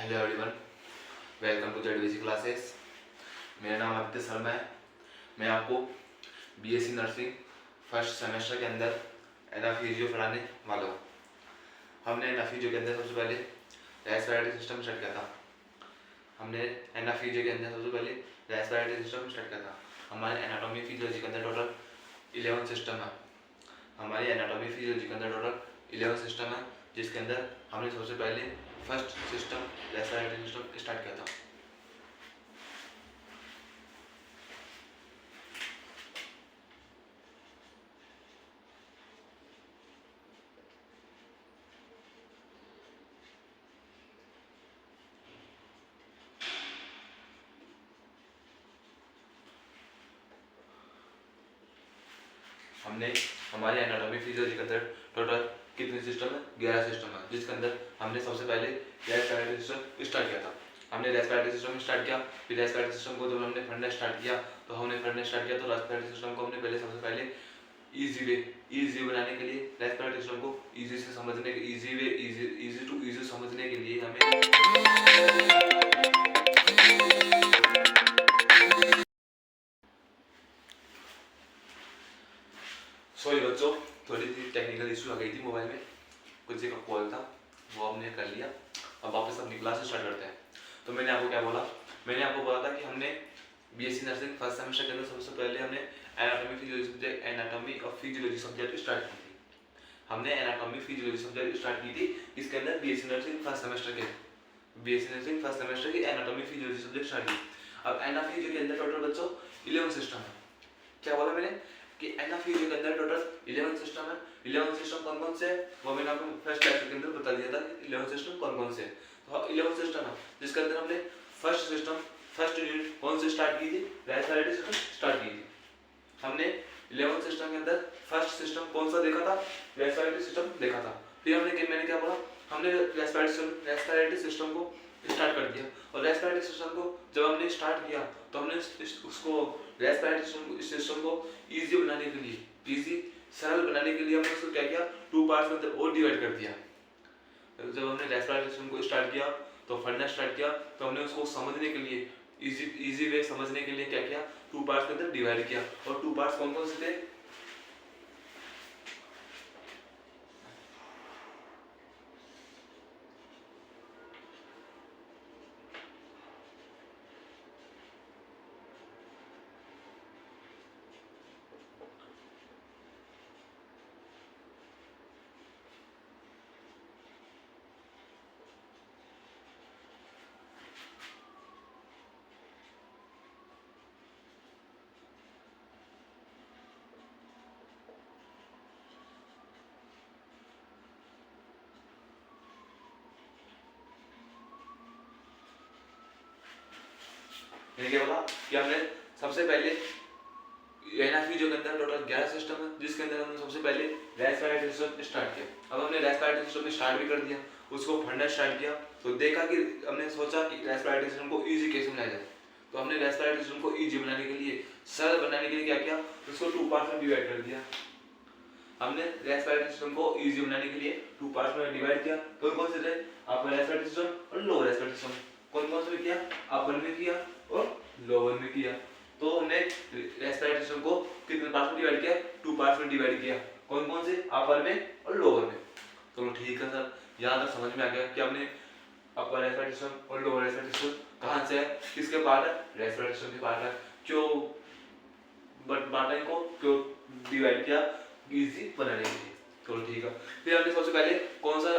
Hello everyone, welcome to ZVC classes. मेरा नाम आदित्य शर्मा है। मैं आपको बीएससी नर्सिंग फर्स्ट सेमेस्टर के अंदर एनाफीजियो पढ़ाने वाला हूँ। हमने एनाफीजियो के अंदर सबसे पहले रेस्पिरेटरी सिस्टम स्टार्ट किया था। हमारे एनाटॉमी फिजियोलॉजी के अंदर टोटल 11 सिस्टम है। जिसके अंदर हमने सबसे पहले first system respiratory system start किया था। हमने हमारे एनाटॉमी फिजियोलॉजी के अंदर टोटल कितने सिस्टम है? 11 सिस्टम है। जिसके अंदर हमने सबसे पहले रेस्पिरेटरी सिस्टम स्टार्ट किया था। फिर रेस्पिरेटरी सिस्टम को जब हमने पढ़ना स्टार्ट किया तो रेस्पिरेटरी सिस्टम को हमने सबसे पहले इजी बनाने के लिए रेस्पिरेटरी सिस्टम को इजी समझने के लिए हमें सॉरी बच्चों, थोड़ी सी टेक्निकल इशू आ गई थी मोबाइल में, कुछ का कॉल था, वो हमने कर लिया। अब वापस अपनी क्लास स्टार्ट करते हैं। तो मैंने आपको क्या बोला? मैंने आपको बोला था कि हमने बीएससी नर्सिंग फर्स्ट सेमेस्टर के अंदर सबसे पहले हमने एनाटॉमी और फिजियोलॉजी सब्जेक्ट स्टार्ट की थी। इसके अंदर बीएससी नर्सिंग फर्स्ट सेमेस्टर की एनाटॉमी फिजियोलॉजी सब्जेक्ट स्टार्ट की। अब एनाफिजियो के अंदर टोटल बच्चों 11 सिस्टम है। क्या बोला मैंने कि एनाफिजियो के अंदर टोटल 11 सिस्टम है। 11 सिस्टम कौन कौन से है वो मैंने आपको फर्स्ट लेक्चर के अंदर बता दिया था कि 11 सिस्टम कौन कौन से है। तो 11 सिस्टम है जिसके अंदर हमने फर्स्ट यूनिट कौन से स्टार्ट की थी? रेस्पिरेटरी सिस्टम स्टार्ट की थी। हमने 11 सिस्टम के अंदर फर्स्ट सिस्टम कौन सा देखा था? रेस्पिरेटरी सिस्टम देखा था। फिर मैंने क्या बोला? हमने रेस्पिरेटरी सिस्टम को स्टार्ट कर दिया और रेस्पिरेटरी सिस्टम को जब हमने स्टार्ट किया तो हमने उसको रेस्पिरेटरी सिस्टम को इजी बनाने के लिए सरल बनाने के लिए हमने उसको क्या किया? 2 पार्ट्स में अंदर और डिवाइड कर दिया। जब हमने रेस्पिरेटरी सिस्टम को स्टार्ट किया तो पढ़ना स्टार्ट किया तो हमने उसको समझने के लिए इजी वे समझने के लिए क्या किया? 2 पार्ट्स के अंदर डिवाइड किया। और 2 पार्ट्स कौन कौन से थे? मैंने क्या बोला कि हमने सबसे पहले एनाफिजियो के अंदर टोटल 11 सिस्टम है जिसके अंदर हमने सबसे पहले रेस्पिरेटरी सिस्टम स्टार्ट किया। अब हमने रेस्पिरेटरी सिस्टम स्टार्ट भी कर दिया, उसको पढ़ना स्टार्ट किया तो देखा कि हमने सोचा कि रेस्पिरेटरी सिस्टम को इजी कैसे बनाया जाए। तो हमने रेस्पिरेटरी सिस्टम को इजी बनाने के लिए, सरल बनाने के लिए क्या किया? उसको 2 पार्ट्स में डिवाइड कर दिया। हमने रेस्पिरेटरी सिस्टम को इजी बनाने के लिए 2 पार्ट्स में डिवाइड किया। कौन कौन से थे? अपर रेस्पिरेटरी सिस्टम और लोअर रेस्पिरेटरी सिस्टम। कौन कौन से किया? अपर में किया और लोअर में किया। तो हमने रेस्पिरेटरी सिस्टम को कितने पार्ट्स में डिवाइड किया? 2 पार्ट्स में डिवाइड किया। कौन कौन से? अपर में और लोअर में। तो ठीक है सर, यहाँ तक समझ में आ गया कि हमने अपर रेस्पिरेटरी सिस्टम और लोअर रेस्पिरेटरी सिस्टम कहाँ से है, किसके पार्ट है? रेस्पिरेटरी सिस्टम के पार्ट है। क्यों बांटा इनको, क्यों डिवाइड किया? इजी बनाने के लिए। तो ठीक है। फिर हमने सबसे पहले कौन सा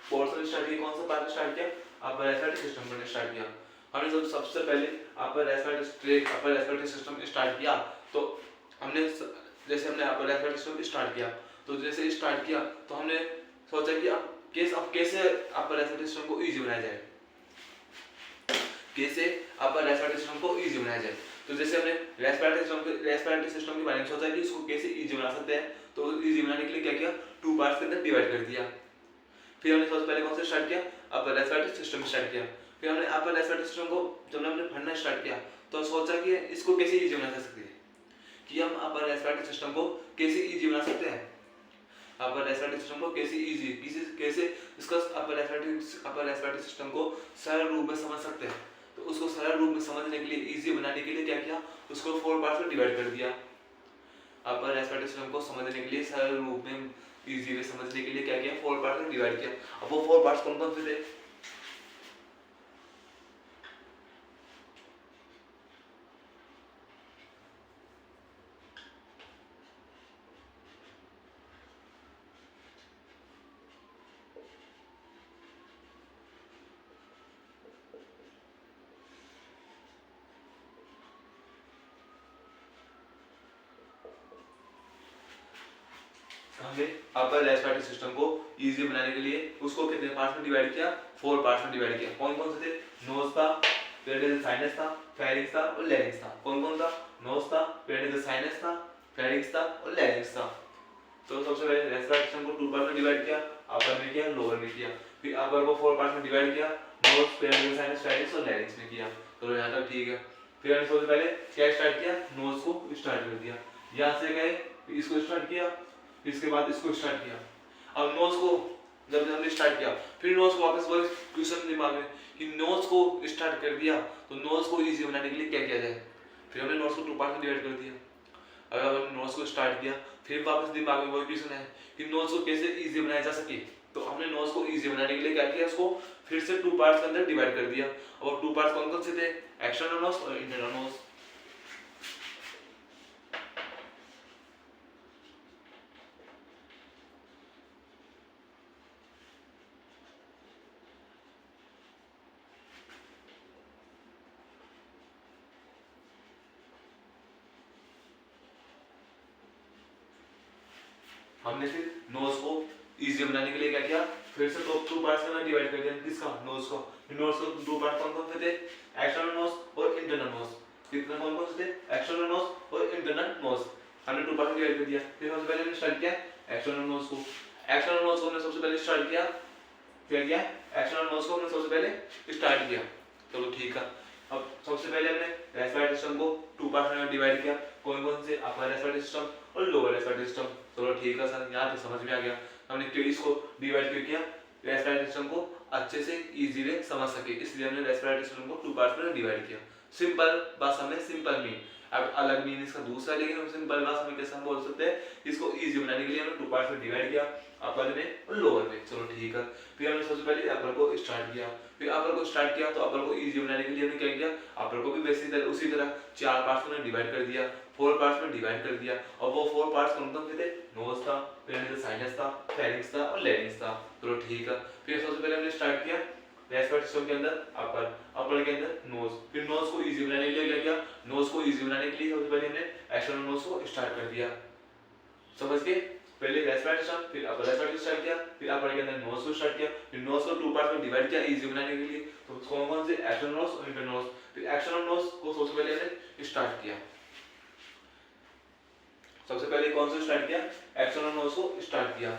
पोर्शन स्टार्ट किया, कौन सा पार्ट स्टार्ट किया? अपर रेस्पिरेटरी सिस्टम पर स्टार्ट किया। हमने सबसे पहले अपर रेस्पिरेटरी सिस्टम स्टार्ट किया तो हमने अपर रेस्पिरेटरी सिस्टम स्टार्ट किया तो जैसे स्टार्ट किया तो हमने सोचा कि अब कैसे अपर रेस्पिरेटरी सिस्टम को इजी बनाया जाए, तो जैसे हमने रेस्पिरेटरी सिस्टम के बारे में सोचा कि इसको कैसे इजी बना सकते हैं। तो इजी बनाने के लिए क्या किया? 2 पार्ट्स के अंदर डिवाइड कर दिया। फिर हमने सबसे पहले कौन सा स्टार्ट किया? अपर रेस्पिरेटरी सिस्टम स्टार्ट किया। फिर हमने अपर रेस्पिरेटरी सिस्टम को जब हमने पढ़ना स्टार्ट किया तो सोचा कि इसको कैसे इजी बना सकते हैं, कि हम अपर रेस्पिरेटरी सिस्टम को कैसे इजी बना सकते हैं। अपर रेस्पिरेटरी सिस्टम को कैसे इसका अपर रेस्पिरेटरी सिस्टम को सरल रूप में समझ सकते हैं। तो उसको सरल रूप में समझने के लिए, इजी बनाने के लिए क्या किया, उसको 4 पार्ट्स में डिवाइड कर दिया। अपर रेस्पिरेटरी सिस्टम को समझने के लिए, सरल रूप में इजी में समझने के लिए क्या किया, 4 पार्ट्स में डिवाइड किया। अब वो 4 पार्ट्स कौन कौन से थे? हमने अपर रेस्पिरेटरी सिस्टम को इजी बनाने के लिए उसको कितने पार्ट्स में डिवाइड किया, 4 पार्ट्स में डिवाइड किया। कौन कौन से थे? नोज था, पेरिनेल साइनस था, फेरिंक्स था और लैरिंक्स था। कौन कौन था? नोज था, पेरिनेल साइनस था, फेरिंक्स था और लैरिंक्स था। तो सबसे पहले रेस्पिरेटरी सिस्टम को 2 पार्ट में डिवाइड किया, अपर में किया, लोअर में किया। फिर अपर को 4 पार्ट में डिवाइड किया, नोज, पेरिनेल साइनस, फेरिंक्स और लैरिंक्स में किया। तो यहाँ तक ठीक है। फिर हमने सबसे पहले क्या स्टार्ट किया, नोज को स्टार्ट कर दिया। यहाँ से गए, इसको स्टार्ट किया, इसके बाद इसको स्टार्ट किया। अब नोज को जब हमने स्टार्ट किया, फिर नोज को वापस वही क्वेश्चन दिमाग में कि नोज को स्टार्ट कर दिया तो नोज को इजी बनाने के लिए क्या किया जाए। फिर हमने नोज को 2 पार्ट में डिवाइड कर दिया। अगर हमने नोज को स्टार्ट किया, फिर वापस दिमाग में वही क्वेश्चन है कि नोज को कैसे इजी बनाया जा सके। तो हमने नोज को इजी बनाने के लिए क्या किया, उसको फिर से 2 पार्ट्स के अंदर डिवाइड कर दिया। और 2 पार्ट्स कौन कौन से थे? एक्सटर्नल नोज और इंटरनल नोज। हमने फिर नोज को इजी बनाने के लिए क्या किया, फिर से 2 पार्ट्स में डिवाइड कर दिया। किसका? नोज को। नोज को 2 पार्ट कौन कौन से थे? एक्सटर्नल नोज और इंटरनल नोज। कितने कौन कौन से थे? एक्सटर्नल नोज और इंटरनल नोज। हमने 2 पार्ट में डिवाइड कर दिया। फिर सबसे पहले हमने स्टार्ट किया एक्सटर्नल नोज को। एक्सटर्नल नोज को हमने सबसे पहले स्टार्ट किया, क्या किया, एक्सटर्नल नोज को हमने सबसे पहले स्टार्ट किया। चलो ठीक है। अब सबसे पहले हमने रेस्पिरेटरी सिस्टम को 2 पार्ट में डिवाइड किया। कौन कौन से? अपर रेस्पिरेटरी सिस्टम और लोअर रेस्पिरेटरी सिस्टम। चलो ठीक है सर, यहाँ तक समझ में आ गया। हमने क्यों इसको डिवाइड क्यों किया, रेस्पिरेटरी सिस्टम को अच्छे से इजी वे समझ सके, इसलिए हमने रेस्पिरेटरी सिस्टम को 2 पार्ट्स में डिवाइड किया। सिंपल भाषा में सिंपल मीन, अब अलग मीन इसका दूसरा, लेकिन हम सिंपल भाषा में कैसे हम बोल सकते हैं, इसको इजी बनाने के लिए हमने 2 पार्ट्स में डिवाइड किया, अपर में और लोअर में। चलो ठीक है। फिर हमने सबसे पहले अपर को स्टार्ट किया। फिर अपर को स्टार्ट किया तो अपर को इजी बनाने के लिए हमने क्या किया, अपर को भी वैसी तरह उसी तरह 4 पार्ट्स में डिवाइड कर दिया, 4 पार्ट्स में डिवाइड कर दिया। और वो 4 पार्ट्स कौन कौन से थे? नोज था, पेरिनेल साइनस था, फेरिंक्स था और लैरिंक्स था। चलो ठीक है। फिर सबसे पहले हमने स्टार्ट किया रेस्पिरेटरी सिस्टम के अंदर अपर के अंदर नोज। फिर नोज को इजी बनाने के लिए क्या किया, नोज को इजी बनाने के लिए सबसे पहले हमने एक्सटर्नल नोज को स्टार्ट कर दिया। समझ गए? पहले रेस्पिरेटरी सिस्टम, फिर अपर रेस्पिरेटरी स्टार्ट किया, फिर अपर के अंदर नोज को स्टार्ट किया, फिर नोज को 2 पार्ट्स में डिवाइड किया इजी बनाने के लिए। तो कौन कौन से? एक्सटर्नल नोज और इंटरनल नोज। फिर एक्सटर्नल नोज को सबसे पहले हमने स्टार्ट किया। सबसे पहले कौन सा स्टार्ट किया? एक्सटर्नल नोज को स्टार्ट किया।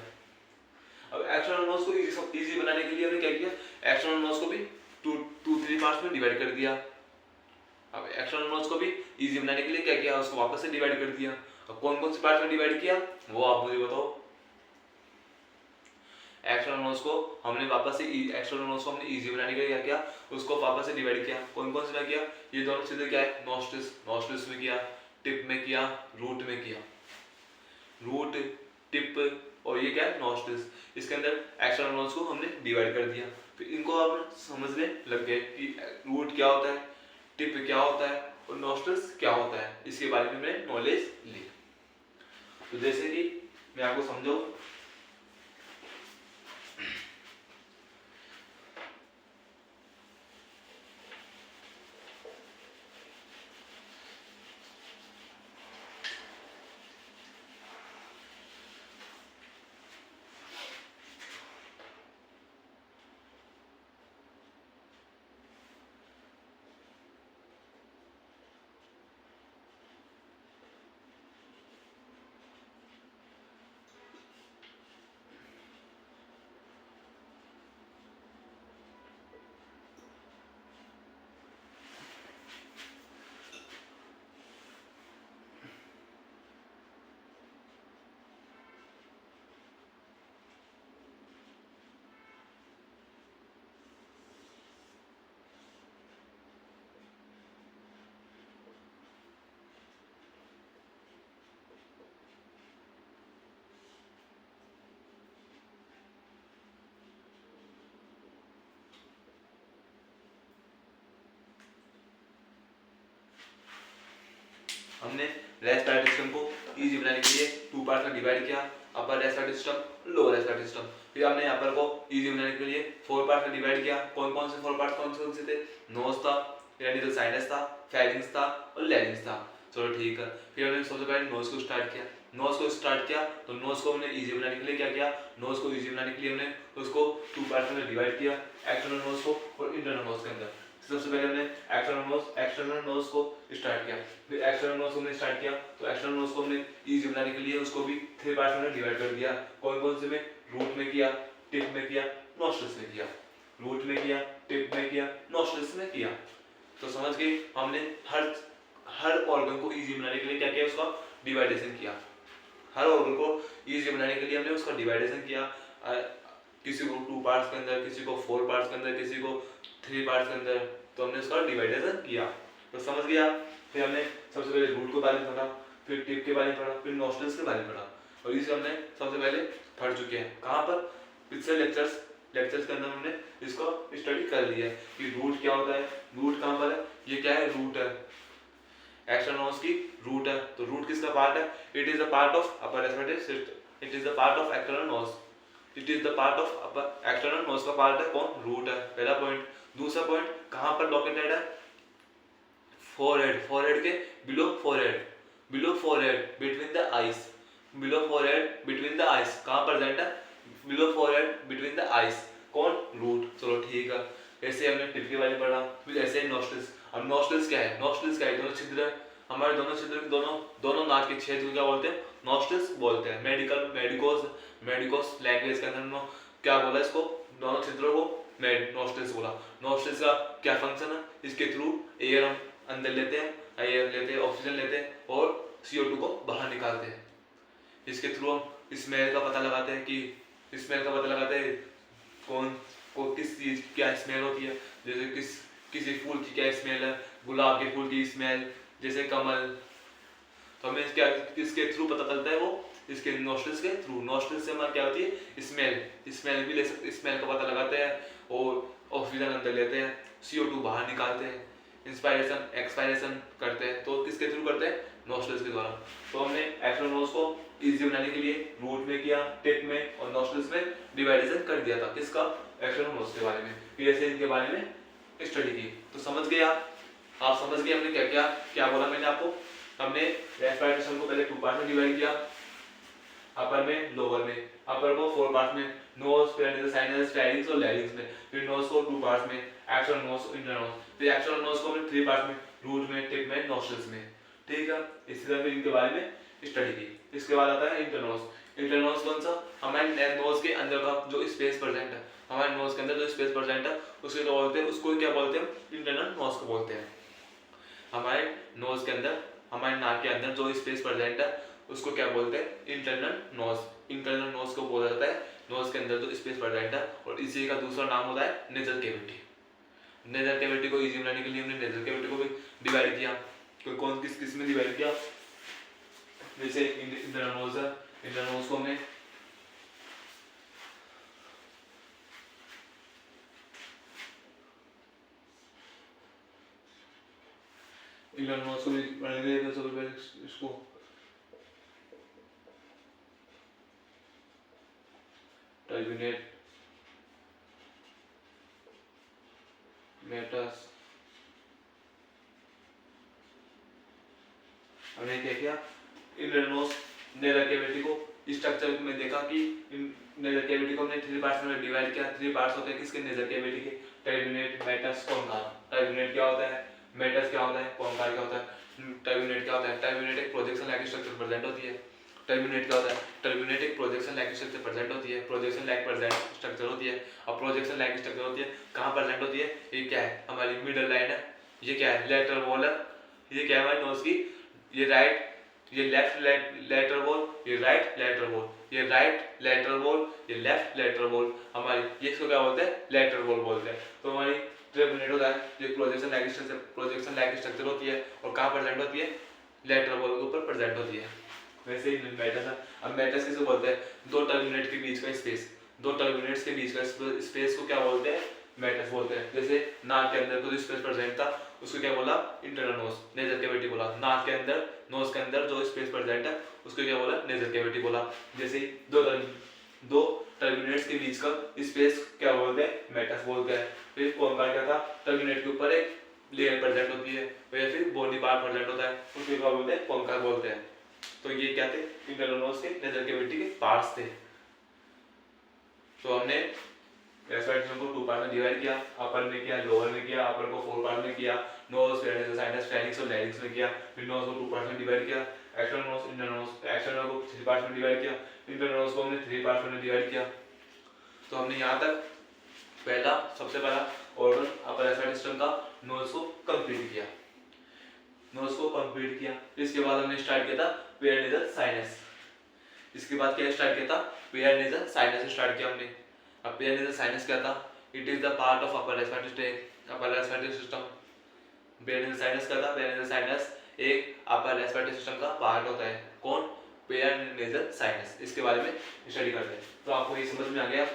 अब एक्सटर्नल नोज को इजी बनाने के लिए हमने क्या किया, एक्सटर्नल नोज को भी 2-3 पार्ट्स में डिवाइड कर दिया। अब एक्सटर्नल नोज को भी इजी बनाने के लिए क्या किया, उसको वापस से डिवाइड कर दिया। अब कौन कौन से पार्ट्स में डिवाइड किया वो आप मुझे बताओ। एक्सटर्नल नोज को हमने वापस से एक्सटर्नल नोज को हमने इजी बनाने के लिए क्या किया, उसको वापस से डिवाइड किया। कौन कौन से में किया? ये दोनों चीजें क्या है, नोस्ट्रिल्स में किया, टिप में किया, रूट में किया। रूट, टिप और ये क्या है, नोस्ट्रिल्स। इसके अंदर एक्सटर्नल नोज को हमने डिवाइड कर दिया। फिर इनको आप समझने लग गए कि रूट क्या होता है, टिप क्या होता है और नोस्ट्रिल्स क्या होता है, इसके बारे में मैंने नॉलेज ली। तो जैसे कि मैं आपको समझाऊं, हमने रेस्पिरेटरी सिस्टम को इजी बनाने के लिए टू पार्ट में डिवाइड किया, अपर respiratory system, lower respiratory system. फिर हमने यहाँ पर को इजी बनाने के लिए 4 पार्ट में डिवाइड किया। कौन कौन से 4 पार्ट कौन से थे? नोज था, रेडियल साइनस था, फेरिंग्स था और लैरिंग्स था। चलो ठीक है। फिर हमने सबसे पहले नोज को स्टार्ट किया। नोज को स्टार्ट किया तो नोज को हमने इजी बनाने के लिए क्या किया? नोज को इजी बनाने के लिए हमने उसको 2 पार्ट में डिवाइड किया, एक्सटर्नल नोज को और इंटरनल नोज के अंदर। सबसे पहले हमने एक्सटर्नल नोज को स्टार्ट किया। फिर एक्सटर्नल नोज को हमने स्टार्ट किया तो एक्सटर्नल नोज को हमने इजी बनाने के लिए उसको भी 3 पार्ट में डिवाइड कर दिया। कौन कौन से में? रूट में किया, टिप में किया, नोस्ट्रिल्स में किया। रूट में किया, टिप में किया, नोस्ट्रिल्स में किया। तो समझ गए हमने हर ऑर्गन को इजी बनाने के लिए क्या किया? उसका डिवाइडेशन किया। हर ऑर्गन को इजी बनाने के लिए हमने उसका डिवाइडेशन किया, किसी को 2 पार्ट्स के अंदर, किसी को 4 पार्ट्स के अंदर, किसी को 3 पार्ट्स के अंदर। तो हमने उसका डिवाइडेशन किया। तो समझ गया। फिर हमने सबसे पहले रूट के बारे में पढ़ा, फिर टिप के बारे में पढ़ा, फिर नोस्ट्रिल्स के बारे में पढ़ा और इसे हमने सबसे पहले पढ़ चुके हैं। कहाँ पर? पिछले लेक्चर्स के अंदर हमने इसको स्टडी कर लिया कि रूट क्या होता है। रूट कहाँ पर है? ये क्या है? रूट है, एक्सटर्नल नोज की रूट है। तो रूट किसका पार्ट है? It is the part of upper respiratory system, it is the part of external nose, it is the part of upper external nose का पार्ट है कौन? रूट है। पहला पॉइंट। दूसरा पॉइंट कहाँ पर लोकेटेड है? फोरहेड, फोरहेड के below forehead, below forehead between the eyes, below forehead between the eyes. कहाँ पर प्रेजेंट है? Below forehead between the eyes. कौन? रूट। चलो ठीक है। ऐसे हमने टिप के बारे में पढ़ा। फिर ऐसे ही नोस्ट्रिल्स। अब नोस्ट्रिल्स क्या है? नोस्ट्रिल्स क्या है? दोनों छिद्र है हमारे, दोनों छिद्र दोनों नाक के छेद को क्या बोलते हैं? नोस्ट्रिल्स बोलते हैं। मेडिकोस लैंग्वेज के अंदर क्या बोला इसको? दोनों छिद्रों को नोस्ट्रिल्स बोला। नोस्ट्रिल्स का क्या फंक्शन है? इसके थ्रू एयर हम अंदर लेते हैं, ऑक्सीजन लेते हैं और CO2 को बाहर निकालते हैं। इसके थ्रू हम स्मेल का पता लगाते हैं कि कौन किस चीज क्या स्मेल होती है। जैसे किसी फूल की क्या स्मेल है, गुलाब के फूल की स्मेल, जैसे कमल। तो हमें क्या किसके थ्रू पता चलता है? वो इसके नोस्ट्रिल्स के थ्रू। नोस्ट्रिल्स से हमारा क्या होती है? स्मेल भी ले सकते, स्मेल का पता लगाते हैं और ऑक्सीजन अंदर लेते हैं, CO2 बाहर निकालते हैं, इंस्पायरेशन एक्सपायरेशन करते हैं। तो किसके थ्रू करते हैं? नोस्ट्रिल्स के द्वारा। तो हमने एक्सटर्नल नोज को इजी बनाने के लिए रूट में किया, टिप में और नोस्ट्रिल्स में डिवाइडेशन कर दिया था। किसका? एक्सटर्नल नोज के बारे में। फिर ऐसे इनके बारे में स्टडी की। तो समझ गए आप समझ गए हमने क्या बोला मैंने आपको। हमने रेस्पिरेटरी सिस्टम को पहले 2 पार्ट में डिवाइड किया, अपर में, लोअर में। अपर को 4 पार्ट में, नोज, पेरिनेल, साइनस, फेरिंग्स और लैरिंग्स में। फिर नोज को 2 पार्ट में, एक्सटर्नल नोज, इंटरनल नोज। फिर एक्सटर्नल नोज को हमने 3 पार्ट में, रूट में, टिप में, नोस्ट्रिल्स में। ठीक है। इसी तरह फिर इनके बारे में स्टडी की। इसके बाद आता है इंटरनल नोज। इंटरनल नोज कौन सा? हमारे नोज के अंदर का जो स्पेस प्रेजेंट है, हमारे नोज के अंदर जो स्पेस प्रेजेंट है उसको क्या बोलते हैं? उसको क्या बोलते हैं? इंटरनल नोज को बोलते हैं। हमारे नोज के अंदर, हमारे नाक के अंदर जो स्पेस प्रेजेंट है उसको क्या बोलते हैं? Internal knows. इंटरनल नोज को बोला जाता है नोज के अंदर जो स्पेस प्रेजेंट है। और इसी का दूसरा नाम होता है नेजल कैविटी। नेजल कैविटी को इजी बनाने के लिए हमने नेजल कैविटी को भी डिवाइड किया। तो कौन किस में डिवाइड किया? जैसे इंटरनल नोज है, इंटरनल नोज को हमने इंटरनल नोज को भी बनाएंगे। तो सबसे पहले इसको टर्बिनेट, मेटस, हमने क्या किया? इंटरनल नोज नेजल कैविटी को स्ट्रक्चर में देखा कि नेजल कैविटी को हमने 3 पार्ट्स में डिवाइड किया। 3 पार्ट्स होते हैं किसके? नेजल कैविटी के। टर्बिनेट, मेटस, कॉन्कार। टर्बिनेट क्या होता है? मेटस क्या होता है? कॉन्कार क्या होता है? टर्बिनेट क्या होता है? टर्बिनेट एक प्रोजेक्शन लाइक स्ट्रक्चर प्रेजेंट होती है। टर्बिनेट क्या होता है? टर्बिनेट एक प्रोजेक्शन लाइक स्ट्रक्चर प्रेजेंट होती है। प्रोजेक्शन लाइक प्रेजेंट स्ट्रक्चर होती है। अब प्रोजेक्शन लाइक स्ट्रक्चर होती है कहाँ प्रेजेंट होती है? ये क्या है? हमारी मिडल लाइन है। ये क्या है? लेटरल वॉल है। ये क्या है हमारी नोज की? ये राइट, ये लेफ्ट लेटरल वॉल, ये राइट लेटरल वॉल, ये राइट लेटरल वॉल, ये लेफ्ट लेटरल वॉल हमारी। ये इसको क्या बोलते हैं? लेटरल वॉल बोलते हैं। तो हमारी टर्बिनेट होता है ये प्रोजेक्शन लाइक स्ट्रक्चर होती है। और कहाँ प्रेजेंट होती है? लेटरल वॉल के ऊपर प्रेजेंट होती है। वैसे ही मेटस है। अब मेटस किसे बोलते हैं? दो टर्मिनेट के बीच का स्पेस, दो टर्मिनेट्स के बीच का स्पेस को क्या बोलते हैं? मेटस बोलते हैं। जैसे नाक के अंदर को जो स्पेस प्रेजेंट था उसको क्या बोला, इंटरनल नोज, नेजल कैविटी बोला। नाक के अंदर, नोज के अंदर जो स्पेस प्रेजेंट है उसको क्या बोला, नेजल कैविटी बोला। जैसे दो टर्मिनेट्स के बीच का स्पेस क्या बोलते हैं, मेटस बोलते हैं। फिर कॉन्का क्या था, टर्मिनेट के ऊपर एक लेयर प्रेजेंट होती है, या फिर बॉडी पार्ट प्रेजेंट होता है, उसको क्या बोलते हैं, कॉन्का बोलते हैं। तो ये क्या थे, इंटरनल नोज के नेजल कैविटी के पार्ट्स थे। तो हमने रेस्पिरेटरी को टू पार्ट में डिवाइड किया, अपर में किया, लोअर में किया, अपर को फोर पार्ट में किया, नोज, साइनस, फेरिंक्स और लैरिंक्स में किया। फिर नोज को टू पार्ट में डिवाइड किया, external nose, internal nose. External को थ्री पार्ट में डिवाइड किया, इंटरनल नोज को हमने थ्री पार्ट में डिवाइड किया। तो हमने यहाँ तक सबसे पहला ऑर्गन अपर रेस्पिरेटरी सिस्टम का नोज को कंप्लीट किया, नोज को कंप्लीट किया। इसके बाद हमने स्टार्ट किया था पेरिनेजल साइनस। इसके बाद क्या स्टार्ट किया था, पेरिनेजल साइनस स्टार्ट किया हमने। अब पेरिनेजल साइनस क्या था, it is the part of upper respiratory system. Paranasal sinus क्या था, पेरिनेजल साइनस एक अपर रेस्पिरेटरी सिस्टम का पार्ट होता है। कौन, पेरिनेजल साइनस। इसके बारे में स्टडी करते हैं। तो आपको ये समझ में आ गया।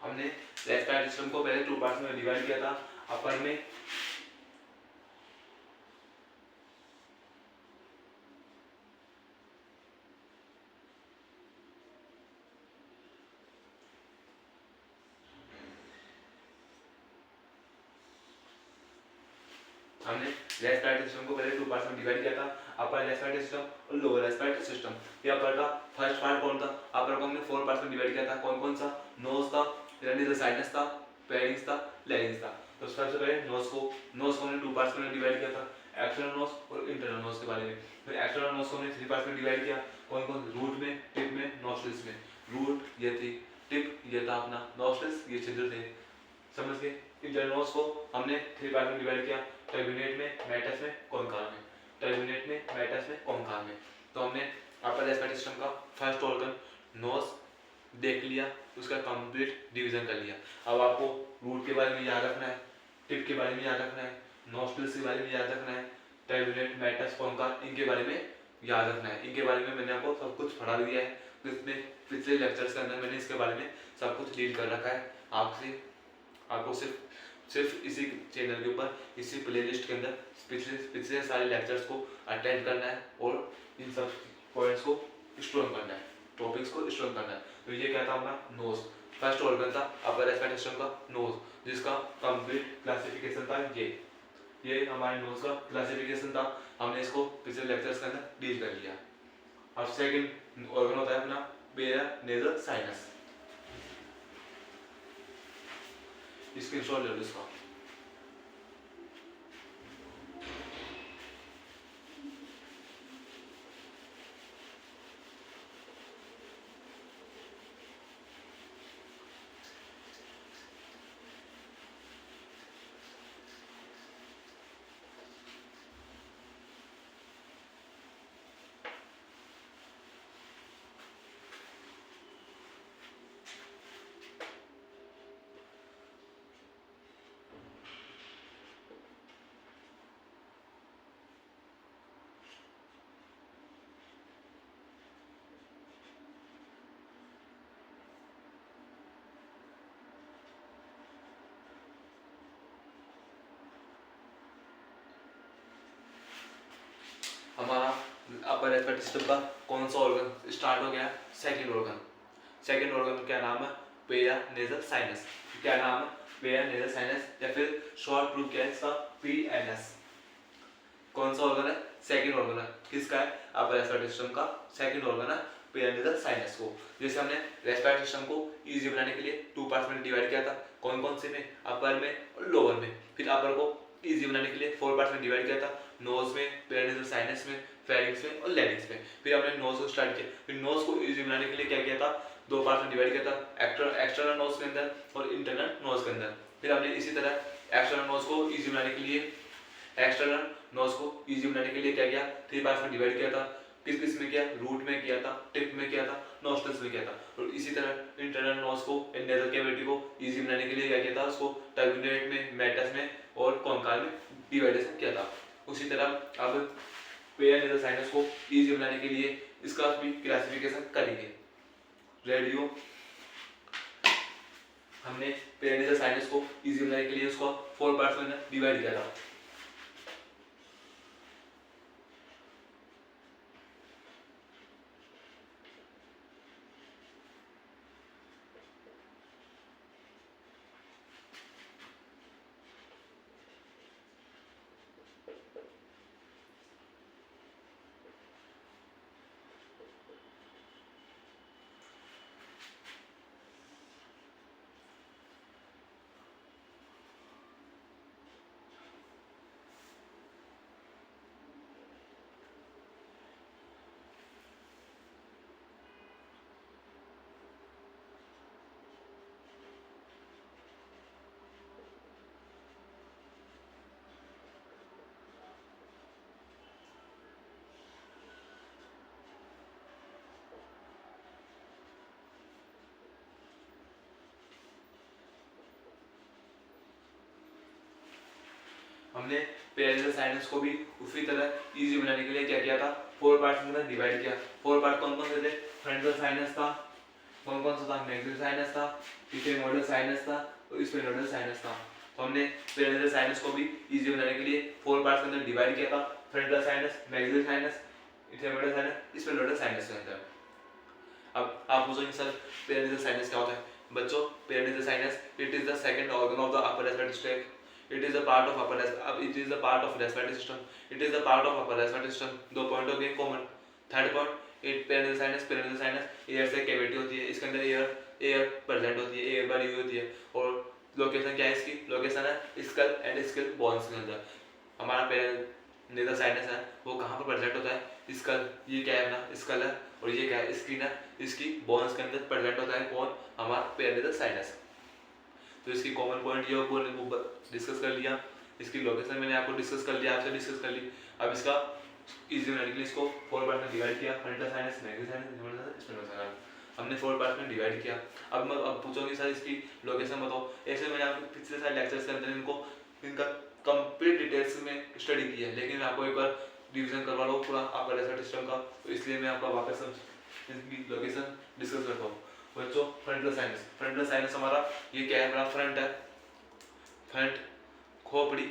हमने रेस्पिरेटरी सिस्टम को पहले टू पार्ट्स में डिवाइड किया था। अपर में हमने रेस्पिरेटरी सिस्टम को पहले टू पार्ट्स में डिवाइड किया था, अपर रेस्पिरेटरी सिस्टम और लोअर रेस्पिरेटरी सिस्टम। ये अपर का फर्स्ट पार्ट कौन था, अपर को हमने फोर पार्ट्स में डिवाइड किया था। कौन कौन सा, नोज था, पेरिनेजल साइनस था, फेरिंक्स था, लैरिंक्स था। तो सबसे पहले नोज को हमने टू पार्ट्स में डिवाइड किया था, एक्सटर्नल नोज और इंटरनल नोज के बारे में। फिर एक्सटर्नल नोज को हमने थ्री पार्ट्स में डिवाइड किया। कौन कौन, रूट में, टिप में, नॉस्ट्रिल्स में। रूट ये थी, टिप ये था अपना, नॉस्ट्रिल्स ये छिद्र थे, समझ गए। इंटरनल नोज को हमने थ्री पार्ट में डिवाइड किया, टर्मिनेट में, मेटस में, कॉन्काव में। टर्मिनेट में, मेटस में, कॉन्काव में। तो हमने अपर रेस्पिरेटरी सिस्टम का फर्स्ट ऑर्गन नोज देख लिया, उसका कंप्लीट डिवीजन कर लिया। अब आपको रूट के बारे में याद रखना है, टिप के बारे में याद रखना है, नॉस्ट्रिल्स के बारे में याद रखना है, टर्मिनेट, मेटस, कॉन्काव इनके बारे में याद रखना है। इनके बारे में मैंने आपको सब कुछ पढ़ा दिया है, पिछले लेक्चर्स के अंदर मैंने इसके बारे में सब कुछ डील कर रखा है। आपको सिर्फ इसी चैनल के ऊपर, इसी प्लेलिस्ट के अंदर पिछले सारे लेक्चर्स को अटेंड करना है और इन सब पॉइंट्स को स्ट्रॉन्ग करना है, टॉपिक्स को स्ट्रॉन्ग करना है। तो ये क्या था अपना नोज, फर्स्ट ऑर्गन था अपर रेस्पिरेटरी सिस्टम का नोज, जिसका कंप्लीट क्लासिफिकेशन था ये हमारे नोज का क्लासिफिकेशन था। हमने इसको पिछले लेक्चर्स के अंदर डील कर लिया। अब सेकंड ऑर्गन होता है अपना पेरिनेजल साइनस। स्क्रीनशॉट ले लो इसका। अपर रेस्पिरेटरी सिस्टम का कौन सा ऑर्गन स्टार्ट हो गया? Second organ. सेकंड ऑर्गन क्या नाम है? Paranasal sinus. क्या नाम है? पेरानेजल साइनस, या फिर शॉर्ट रूप क्या है इसका? पीएनएस। कौन सा ऑर्गन है? सेकंड ऑर्गन है। किसका है? अपर रेस्पिरेटरी सिस्टम का सेकंड ऑर्गन है पेरानेजल साइनस को। जैसे हमने रेस्पिरेटरी सिस्टम को इजी बनाने के लिए टू पार्ट्स में डिवाइड किया था। कौन कौन से में? अपर में और लोअर में। फिर अपर को इजी बनाने के लिए 4 पार्ट्स में डिवाइड किया था, नोज में, पेरानेजल साइनस में, फेरिंग्स में और लेरिंग्स में। फिर हमने नोज को स्टार्ट किया। फिर नोज को इजी बनाने के लिए क्या किया था? 2 पार्ट्स में डिवाइड किया था, एक्सटर्नल नोज के अंदर और इंटरनल नोज के अंदर। फिर हमने इसी तरह एक्सटर्नल नोज को इजी बनाने के लिए क्या किया? 3 पार्ट्स में डिवाइड किया था। किस किस में किया? रूट में किया था, टिप में किया था, नोस्ट्रल्स में किया था। और इसी तरह इंटरनल नोज को, नेजल कैविटी को इजी बनाने के लिए क्या किया था? उसको टर्मिनेट में, मेटस में और कॉन्काल में डिवाइडेशन किया था। उसी तरह अब पेरानेजल साइनस को इजी बनाने के लिए इसका भी क्लासिफिकेशन करेंगे। रेडियो हमने पेरानेजल साइनस को इजी बनाने के लिए उसको 4 पार्ट्स में डिवाइड किया था। हमने पेरानेजल साइनस को भी उसी तरह इजी बनाने के लिए क्या किया था? 4 पार्ट्स में डिवाइड किया। 4 पार्ट कौन कौन से थे? फ्रंटल साइनस था, कौन कौन सा था? मैक्सिलरी साइनस था, इक्विनोडल साइनस था और स्फेनोइडल साइनस था। तो हमने पेरानेजल साइनस को भी इजी बनाने के लिए 4 पार्ट्स के अंदर डिवाइड किया था। फ्रंटल साइनस, मैक्सिलरी साइनस, इक्विनोडल साइनस, स्फेनोइडल साइनस के अंदर। अब आप पूछोगे सर पेरानेजल साइनस क्या होता है? बच्चों, paranasal sinus it is the second organ of the upper respiratory tract. It is a part of respiratory system. It is a part of upper respiratory system. 2 point हो गए common. Third point, paranasal sinus air से cavity होती है, इसके अंदर air present होती है, air भरी हुई होती है। और लोकेशन क्या है इसकी? लोकेशन है स्कल एंड स्कल बोन्स के अंदर। हमारा पेरानेजल साइनस है वो कहाँ पर प्रेजेंट होता है? स्कल, ये क्या है ना? स्कल है, और ये क्या है? स्किन है। इसकी बोन्स के अंदर प्रेजेंट होता है कौन? हमारा पेरानेजल साइनस। तो इसकी कॉमन पॉइंट ये डिस्कस कर लिया, इसकी लोकेशन मैंने आपको डिस्कस कर लिया, आपसे डिस्कस कर ली। अब इसका इजी बनाने के लिए इसको 4 पार्ट में डिवाइड किया। Frontal sinus, maxillary sinus, sphenoidal sinus हमने 4 पार्ट में डिवाइड किया। अब पूछोगे सर इसकी लोकेशन बताओ। ऐसे मैंने आपको पिछले सारे लेक्चर्स के अंदर इनका कंप्लीट डिटेल्स में स्टडी की है, लेकिन मैं आपको एक बार रिवीजन करवा लो पूरा अपर रेस्पिरेटरी सिस्टम का, तो इसलिए मैं आपका वापस इसकी लोकेशन डिस्कस करता हूँ। बच्चों, फ्रंटल साइनस हमारा ये क्या है? हमारा फ्रंट है, फ्रंट खोपड़ी,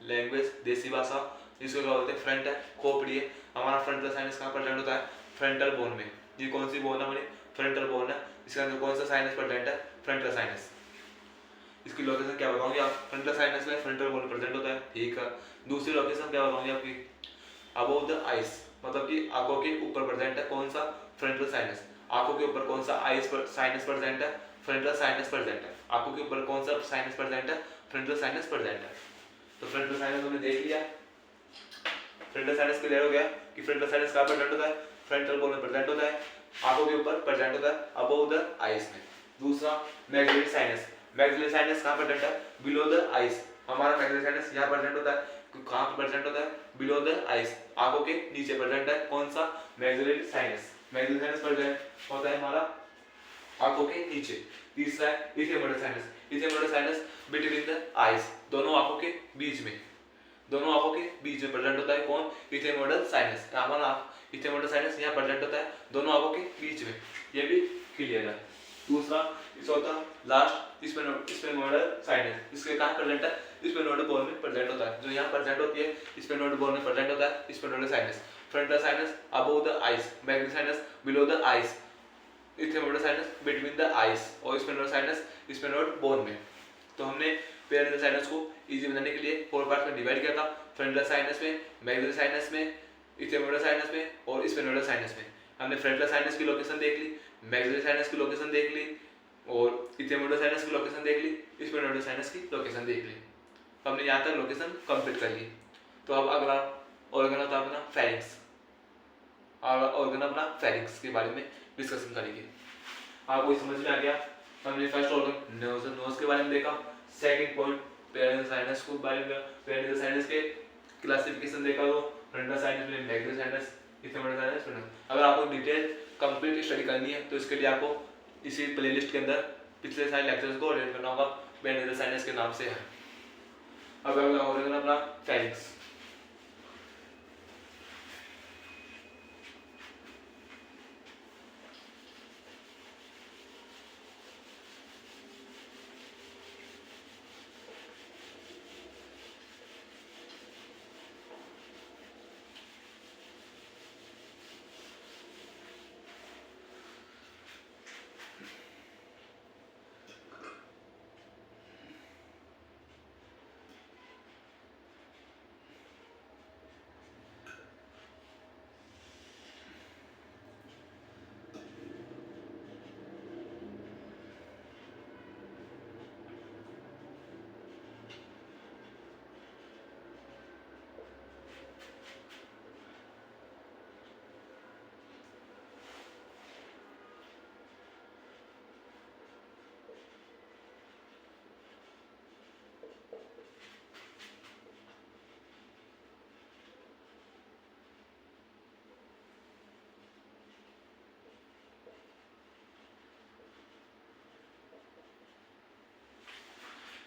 लैंग्वेज देसी भाषा इसको क्या बोलते हैं? फ्रंट है, खोपड़ी है। हमारा फ्रंटल साइनस कहाँ प्रेजेंट होता है? फ्रंटल बोन में। ये कौन सी बोन है हमारी? फ्रंटल बोन है। इसके अंदर कौन सा साइनस प्रेजेंट है? Frontal sinus. इसकी लोकेशन क्या बताऊंगी आप? फ्रंटल साइनस में फ्रंटल बोन प्रेजेंट होता है, ठीक है। दूसरी लोकेशन क्या बताऊंगी आपकी? अबव द आइज, मतलब कि आंखों के ऊपर प्रेजेंट है कौन सा? Frontal sinus. आंखों के ऊपर कौन सा आइज पर साइनस प्रेजेंट है? फ्रंटल साइनस प्रेजेंट है। आंखों के ऊपर कौन सा साइनस प्रेजेंट है? फ्रंटल साइनस प्रेजेंट है। तो फ्रंटल साइनस हमने देख लिया। फ्रंटल साइनस क्लियर हो गया कि फ्रंटल साइनस कहाँ प्रेजेंट होता है? फ्रंटल बोन में प्रेजेंट होता है, आंखों के ऊपर प्रेजेंट होता है, अबव द आइज में। दूसरा मैक्सिलरी साइनस। मैक्सिलरी साइनस कहाँ प्रेजेंट है? Below the eyes. हमारा मैक्सिलरी साइनस यहाँ प्रेजेंट होता है, कहाँ पर प्रेजेंट होता है? बिलो द आइज, आंखों के नीचे प्रेजेंट है। कौन सा? Maxillary sinus. Maxillary sinus present होता है हमारा आंखों के नीचे। तीसरा है ethmoidal sinus. Ethmoidal sinus between the eyes, दोनों आंखों के बीच में, दोनों आंखों के बीच में प्रेजेंट होता है कौन? इथेमोइडल साइनस। हमारा इथेमोइडल साइनस यहाँ प्रेजेंट होता है दोनों आंखों के बीच में, ये भी क्लियर है। दूसरा चौथा लास्ट स्फेनोइडल साइनस। इसके कहाँ प्रेजेंट है? स्फेनोइडल बोन में प्रेजेंट होता है। जो यहाँ प्रेजेंट होती है स्फेनोइडल बोन में प्रेजेंट होता है sphenoidal sinus. Frontal sinus above the eyes, magnetic sinus below the eyes, ethmoidal sinus between the eyes और स्पेनोइड साइनस स्पेनोइड बोन में। तो हमने पेरिनेटल साइनस को इजी बनाने के लिए 4 पार्ट में डिवाइड किया था, फ्रंटल साइनस में, मैग्नेटिक साइनस में, इथेमोडल साइनस में और स्पेनोइडल साइनस में। हमने फ्रंटल साइनस की लोकेशन देख ली, मैग्नेटिक साइनस की लोकेशन देख ली और इथेमोडल साइनस की लोकेशन देख ली, स्पेनोइडल साइनस की लोकेशन देख ली। हमने यहाँ तक लोकेशन कंप्लीट कर ली। तो अब अगला ऑर्गन होता है अपना फेरिंक्स, और ऑर्गन अपना फेरिंक्स के बारे में डिस्कशन करेंगे। आपको समझ में आ गया? हमने फर्स्ट ऑर्गन नोज के बारे में देखा, सेकंड पॉइंट पेरिनेटल साइनस को बारे में, पेरिनेटल साइनस के क्लासिफिकेशन देखा, तो फ्रंटल साइनस में मैग्नेटिक साइनस, इथेमोडल साइनस, स्पेनोइडल। अगर आपको डिटेल कंप्लीट स्टडी करनी है तो इसके लिए आपको इसी प्लेलिस्ट के अंदर पिछले सारे लेक्चर्स को अटेंड करना होगा, पेरिनेटल साइनस के नाम से है। अब अगला ऑर्गन अपना फेरिंक्स।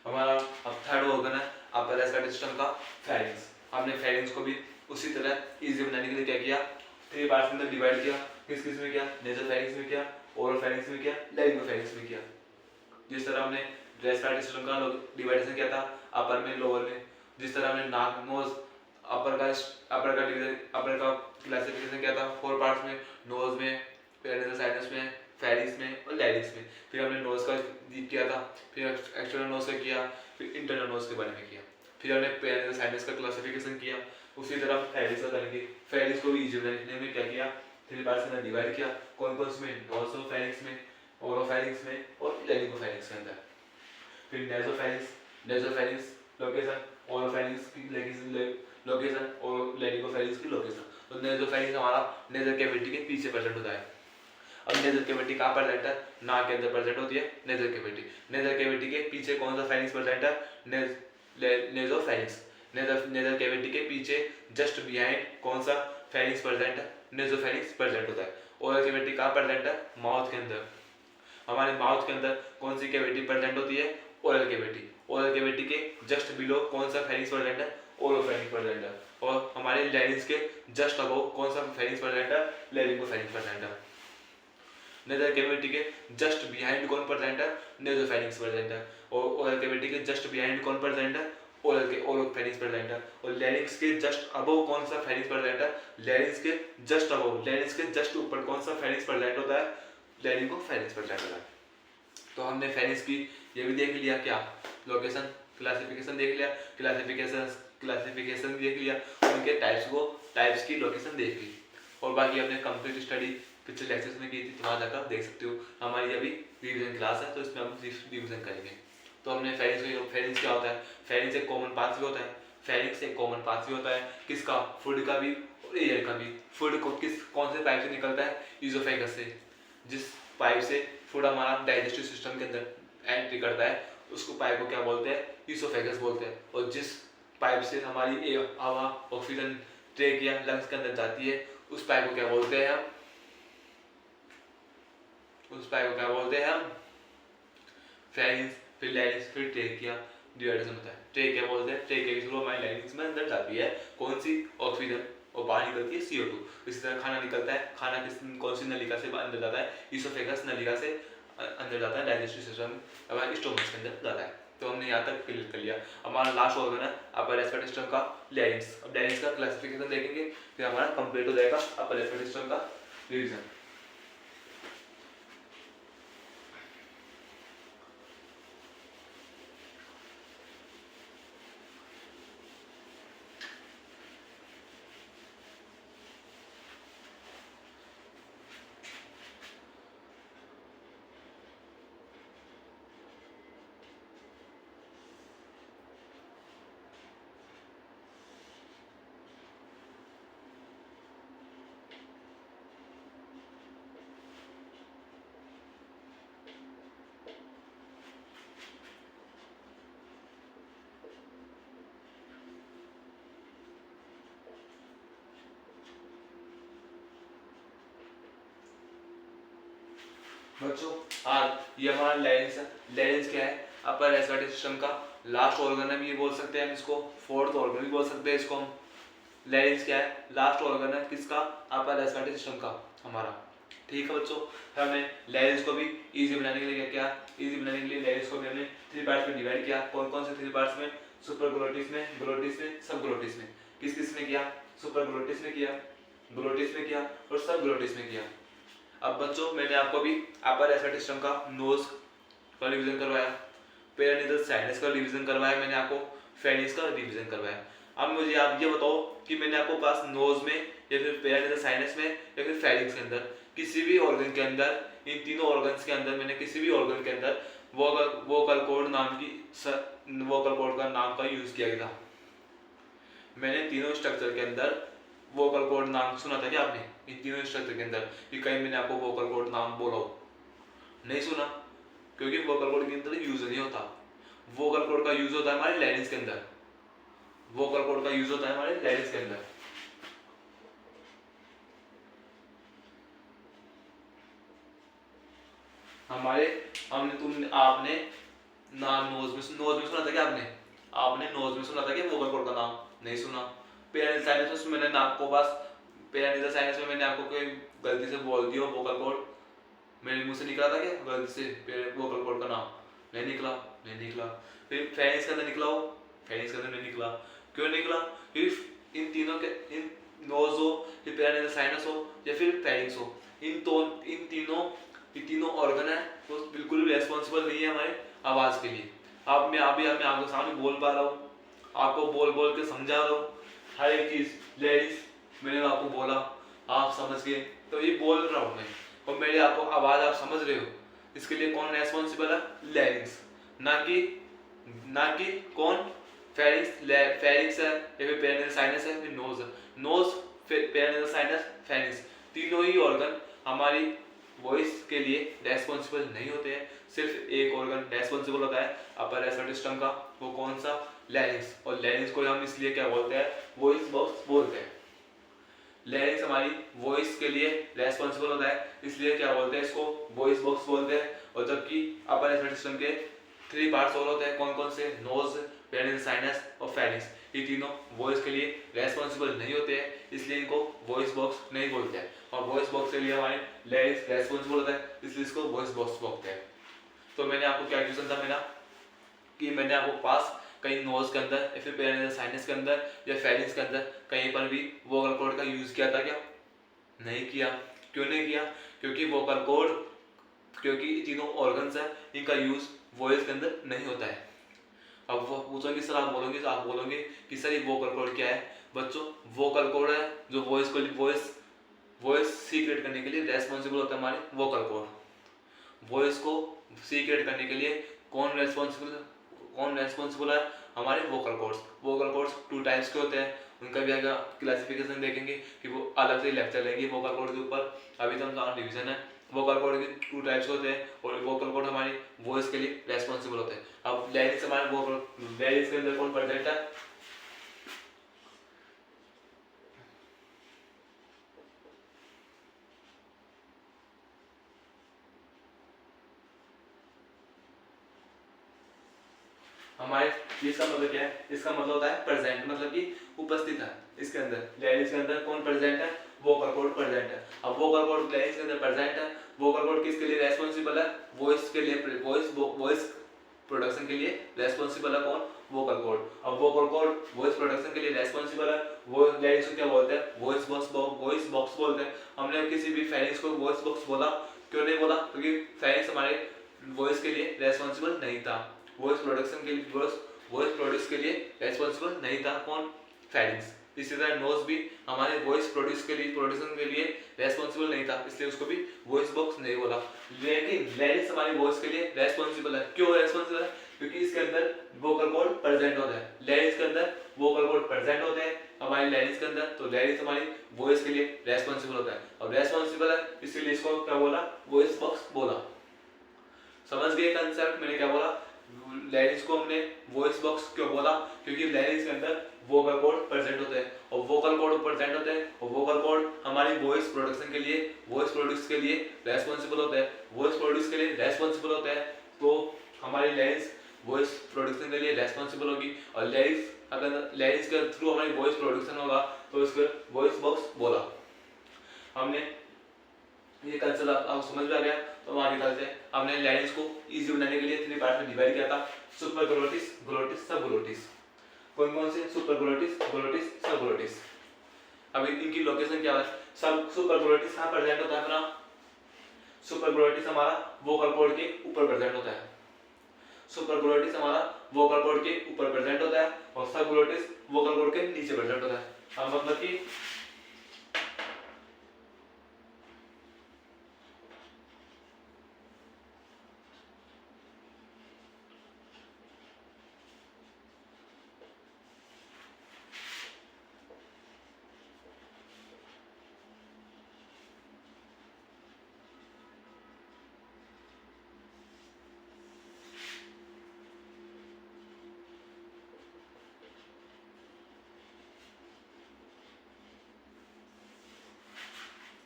हमारा अब थर्ड ऑर्गन है अपर रेस्पिरेटरी सिस्टम का फेरिंक्स। हमने फेरिंक्स को भी उसी तरह इजी बनाने के लिए क्या किया, 3 पार्ट्स में डिवाइड किया। किस किस में किया? नेजल फेरिंक्स में किया, ओरल फेरिंक्स में किया, लैरिंगो फेरिंक्स में किया। जिस तरह हमने रेस्पिरेटरी सिस्टम का डिवाइडेशन किया था अपर में लोअर में, जिस तरह हमने नाक नोज अपर का डिवीजन, अपर का क्लासिफिकेशन किया था 4 पार्ट्स में, नोज में, पेरिनेटल साइनस में, फेरिंक्स में और लैरिंक्स में। फिर हमने नोज का किया था, फिर एक्सटर्नल नोज का किया, फिर इंटरनल नोज के बारे में किया, फिर हमने पेरिनेटल साइनस का क्लासिफिकेशन किया। उसी तरह फेरिंक्स का करेंगे। फेरिंक्स को भी इजी बनाने में क्या किया, 3 पार्ट्स में डिवाइड किया। कौन कौन से में? नोसोफेरिंक्स में, ओरोफेरिंक्स में और लैरिंगोफेरिंक्स के अंदर। फिर नेसोफेरिंक्स लोकेशन, ओरोफेरिंक्स की लोकेशन और लैरिंगोफेरिंक्स की लोकेशन। तो नेसोफेरिंक्स हमारा नेजल कैविटी के पीछे प्रेजेंट होता है। अब नेजल कैविटी कहाँ प्रेजेंट है? नाक के अंदर प्रेजेंट होती है नेजल कैविटी। नेजल कैविटी के पीछे कौन सा फेरिंक्स प्रेजेंट है? नेसोफेरिंक्स। नेजल कैविटी के पीछे जस्ट बिहाइंड कौन सा फेरिंक्स प्रेजेंट है? नेसोफेरिंक्स प्रेजेंट होता है। ओरल कैविटी कहाँ प्रेजेंट है? माउथ के अंदर। हमारे माउथ के अंदर कौन सी कैविटी प्रेजेंट होती है? Oral cavity. ओरल कैविटी के जस्ट बिलो कौन सा फेरिंक्स प्रेजेंट है? ओरोफेरिंक्स प्रेजेंट है। और हमारे लैरिंक्स के जस्ट अबव कौन सा फेरिंक्स प्रेजेंट है? लैरिंगोफेरिंक्स प्रेजेंट है। नेजल कैविटी के जस्ट बिहाइंड कौन प्रेजेंट है? नेसोफेरिंक्स प्रेजेंट है। और ओरल कैविटी के जस्ट बिहाइंड कौन प्रेजेंट है? ओरोफेरिंक्स प्रेजेंट है। और लैरिंक्स के जस्ट अबव कौन सा फेरिंक्स प्रेजेंट है? लैरिंक्स के जस्ट अबव, लैरिंक्स के जस्ट ऊपर कौन सा फेरिंक्स प्रेजेंट होता है? लैरिंगोफेरिंक्स प्रेजेंट होता है। तो हमने फेरिंक्स की ये भी देख लिया, क्या लोकेशन, क्लासिफिकेशन देख लिया, क्लासिफिकेशन देख लिया, उनके टाइप्स की लोकेशन देख ली। और बाकी हमने कंप्लीट स्टडी पिछले लेक्चर्स में की थी, वहाँ जाकर देख सकते हो। हमारी अभी रिवीजन क्लास है तो इसमें हम रिवीजन करेंगे। तो हमने फेरिंक्स क्या होता है? फेरिंक्स एक कॉमन पाथवे होता है। फेरिंक्स एक कॉमन पाथवे होता है किसका? फूड का भी और एयर का भी। फूड को कौन से पाइप से निकलता है? ईसोफेगस से। जिस पाइप से फूड हमारा डाइजेस्टिव सिस्टम के अंदर एंट्री करता है उसको पाइप को क्या बोलते हैं? ईसोफेगस बोलते हैं। और जिस पाइप से हमारी हवा ऑक्सीजन ट्रेकिया लंग्स के अंदर जाती है उस पाइप को क्या बोलते हैं हम? उस पाइप को क्या बोलते हैं हम? फेरिंक्स, फिर लैरिंक्स, फिर ट्रेकिया डिवाइडेशन होता है। ट्रेकिया बोलते हैं, ट्रेकिया के थ्रू हमारी लैरिंक्स में अंदर जाती है कौन सी? ऑक्सीजन, और बाहर निकलती है CO2। इसी तरह खाना निकलता है, खाना कौन सी नलिका से अंदर जाता है? ईसोफेगस नलिका से अंदर जाता है, डाइजेस्टिव सिस्टम हमारे स्टोमक के अंदर जाता है। तो हमने यहाँ तक क्लियर कर लिया। हमारा लास्ट ऑर्गन है अपर रेस्पिरेटरी सिस्टम का लैरिंक्स। अब लैरिंक्स का क्लासिफिकेशन देखेंगे, फिर हमारा कंप्लीट हो जाएगा अपर रेस्पिरेटरी सिस्टम का रिवीजन। बच्चों आज ये हमारा लैरिंक्स है। लैरिंक्स क्या है? अपर रेस्पिरेटरी सिस्टम का लास्ट ऑर्गन है, ये बोल सकते हैं हम इसको, फोर्थ ऑर्गन भी बोल सकते हैं इसको हम। लैरिंक्स क्या है? लास्ट ऑर्गन है किसका? अपर रेस्पिरेटरी सिस्टम का हमारा। ठीक है बच्चों, हमने लैरिंक्स को भी इजी बनाने के लिए क्या इजी बनाने के लिए लैरिंक्स को भी हमने 3 पार्ट्स में डिवाइड किया। कौन कौन से 3 पार्ट्स में? सुपर ग्लोटिस में, ग्लोटिस में, सब ग्लोटिस में। किस किस में किया? सुपर ग्लोटिस में किया, ग्लोटिस में किया और सब ग्लोटिस में किया। अब बच्चों मैंने आपको भी अपर रेस्पिरेटरी सिस्टम का नोज का रिवीजन करवाया, पेरानेसल साइनस का रिवीजन करवाया मैंने आपको, फेनिक्स का रिवीजन करवाया। अब मुझे आप ये बताओ कि मैंने आपको पास नोज में या फिर पेरानेसल साइनस में या फिर फेनिक्स के अंदर किसी भी ऑर्गन के अंदर, इन तीनों ऑर्गन्स के अंदर मैंने किसी भी ऑर्गन के अंदर वोकल कॉर्ड नाम की वोकल कॉर्ड का नाम का यूज किया गया था। मैंने तीनों स्ट्रक्चर के अंदर वोकल कॉर्ड नाम सुना था क्या आपने? इन तीनों स्ट्रक्चर के अंदर कि कहीं मैंने आपको वोकल कॉर्ड नाम बोला हो? नहीं सुना, क्योंकि वोकल कॉर्ड के अंदर यूज नहीं होता। वोकल कॉर्ड का यूज होता है हमारे लैरिंक्स के अंदर। वोकल कॉर्ड का यूज होता है हमारे लैरिंक्स के अंदर। हमारे आपने नाम नोज में सुना था क्या आपने? आपने नोज में सुना था क्या वोकल कॉर्ड का नाम? नहीं सुना। पेरानेसल साइनस में मैंने आपको पास पेरानेसल साइनस में मैंने आपको कोई गलती से बोल दिया वोकल कॉर्ड, मेरे मुंह से निकला था क्या गलती से वोकल कॉर्ड का नाम? नहीं निकला, नहीं निकला। फिर फेनिक्स के अंदर निकला हो? फेनिक्स के अंदर नहीं निकला। क्यों निकला? क्योंकि इन तीनों के, इन नोज हो, फिर पेरानेसल साइनस हो या फिर फेनिक्स हो, इन तीनों ऑर्गन है वो बिल्कुल भी रेस्पॉन्सिबल नहीं है हमारे आवाज के लिए। अब मैं आपके सामने बोल पा रहा हूँ, आपको बोल बोल के समझा रहा हूँ हर एक चीज। लेडीज मैंने आपको बोला, आप समझ गए, तो ये बोल रहा हूँ मैं, और मेरी आपको आवाज आप समझ रहे हो। इसके लिए कौन रेस्पॉन्सिबल है? लैरिंक्स। ना कि कौन? फेरिंक्स है या फिर पेरानेसल साइनस है, फिर नोज है। नोज, पेरानेसल साइनस, फेरिंक्स, तीनों ही ऑर्गन हमारी वॉइस के लिए रेस्पॉन्सिबल नहीं होते हैं। सिर्फ एक ऑर्गन रेस्पॉन्सिबल होता है अपर रेस्पिरेटरी सिस्टम का, वो कौन सा? लैरिंक्स। और लैरिंक्स को हम इसलिए क्या बोलते हैं? वॉइस बॉक्स बोलते हैं। लैरिंक्स हमारी वॉइस के लिए रेस्पॉन्सिबल होता है, इसलिए क्या बोलते हैं इसको? वॉइस बॉक्स बोलते हैं। और जबकि अपर रेस्पिरेटरी सिस्टम के 3 पार्ट्स और होते हैं, कौन कौन से? नोज, पेरानेसल साइनस और फेरिंक्स। ये तीनों वॉइस के लिए रेस्पॉन्सिबल नहीं होते हैं, इसलिए इनको वॉइस बॉक्स नहीं बोलते हैं। और वॉइस बॉक्स के लिए हमारे लैरिंक्स रेस्पॉन्सिबल होता है, इसलिए इसको वॉइस बॉक्स बोलते हैं। तो मैंने आपको क्या क्वेश्चन था मेरा कि मैंने आपको पास कहीं नोज के अंदर या फिर पेरानेसल साइनस के अंदर या फेरिंक्स के अंदर कहीं पर भी वोकल कॉर्ड का यूज किया था क्या? नहीं किया। क्यों नहीं किया? क्योंकि वोकल कॉर्ड, क्योंकि तीनों ऑर्गन्स है, इनका यूज वॉइस के अंदर नहीं होता है। अब वो पूछोगे सर आप बोलोगे, तो आप बोलोगे कि सर ये वोकल कॉर्ड क्या है? बच्चों वोकल कॉर्ड है जो वॉइस सीक्रेट करने के लिए रेस्पॉन्सिबल होता है हमारे वोकल कॉर्ड। वॉइस को सीक्रेट करने के लिए कौन रेस्पॉन्सिबल है? हमारे vocal cords. Vocal cords 2 types के होते हैं, उनका भी आगे क्लासिफिकेशन देखेंगे कि वो अलग से लेक्चर लेंगे वोकल कॉर्ड के ऊपर। अभी तो हमारा डिवीजन है। वोकल कॉर्ड के 2 टाइप्स होते हैं और वोकल कॉर्ड हमारी वॉइस के लिए रेस्पॉन्सिबल होते हैं। अब लैरिंक्स हमारे लैरिंक्स के अंदर कौन प्रेजेंट है? हमारे इसका मतलब क्या है? इसका मतलब होता है प्रेजेंट, मतलब कि उपस्थित है। इसके अंदर लैरिंक्स के अंदर कौन प्रेजेंट है? वोकल कॉर्ड प्रेजेंट है। अब वोकल कॉर्ड लैरिंक्स के अंदर प्रेजेंट है। वोकल कॉर्ड किसके लिए रेस्पॉन्सिबल है? वॉइस के लिए, वॉइस प्रोडक्शन के लिए रेस्पॉन्सिबल है कौन? Vocal cord. अब वोकल कॉर्ड वॉइस प्रोडक्शन के लिए रेस्पॉन्सिबल है, वो लैरिंग्स को क्या बोलते हैं? वॉइस बॉक्स बोलते हैं। हमने किसी भी फेरिंग्स को वॉइस बॉक्स बोला, क्यों नहीं बोला? क्योंकि फेरिंग्स हमारे वॉइस के लिए रेस्पॉन्सिबल नहीं था, वॉइस प्रोडक्शन के लिए वॉइस प्रोड्यूस के लिए रेस्पॉन्सिबल नहीं था कौन? फेरिंग्स। इसी तरह नोज भी हमारे वॉइस प्रोड्यूसन के लिए रेस्पॉन्सिबल नहीं था, इसलिए उसको भी वॉइस बॉक्स नहीं बोला। लेकिन लैरिंग्स हमारी वॉइस के लिए रेस्पॉन्सिबल है। क्यों रेस्पॉन्सिबल है? क्योंकि इसके अंदर वोकल कॉर्ड प्रेजेंट होता है। लैरिंग्स के अंदर वोकल कॉर्ड प्रेजेंट होते हैं हमारी लैरिंग्स के अंदर, तो लैरिंग्स हमारी वॉइस के लिए रेस्पॉन्सिबल होता है। अब रेस्पॉन्सिबल है इसलिए इसको क्या बोला? वॉइस बॉक्स बोला। समझ गए कंसेप्ट? मैंने क्या बोला? लैरिंग्स को हमने वॉइस बॉक्स क्यों बोला? क्योंकि लैरिंग्स के अंदर वोकल कॉर्ड प्रेजेंट होते हैं, और वोकल कॉर्ड प्रेजेंट होते हैं, और वोकल कॉर्ड हमारी वॉइस प्रोडक्शन के लिए, वॉइस प्रोड्यूस के लिए रेस्पॉन्सिबल होता है। वॉइस प्रोड्यूस के लिए रेस्पॉन्सिबल होता है, तो हमारी लैरिंग्स वॉइस प्रोडक्शन के लिए रेस्पॉन्सिबल होगी। और लैरिंग्स, अगर लैरिंग्स के थ्रू हमारी वॉइस प्रोडक्शन होगा तो इसको वॉइस बॉक्स बोला। हमने ये कंसेप्ट आप समझ में आ गया? तो हम आगे चलते हैं। हमने लैरिंग्स को इजी बनाने के लिए 3 पार्ट में डिवाइड किया था, सुपर ग्लोटिस, ग्लोटिस, सब ग्लोटिस। कौन कौन से? सुपर ग्लोटिस, ग्लोटिस, सब ग्लोटिस। अभी इनकी लोकेशन क्या है? सब सुपर ग्लोटिस कहाँ प्रेजेंट होता है अपना? सुपर ग्लोटिस हमारा वोकल कॉर्ड के ऊपर प्रेजेंट होता है। सुपर ग्लोटिस हमारा वोकल कॉर्ड के ऊपर प्रेजेंट होता है, और सब ग्लोटिस वोकल कॉर्ड के नीचे प्रेजेंट होता है। अब मतलब कि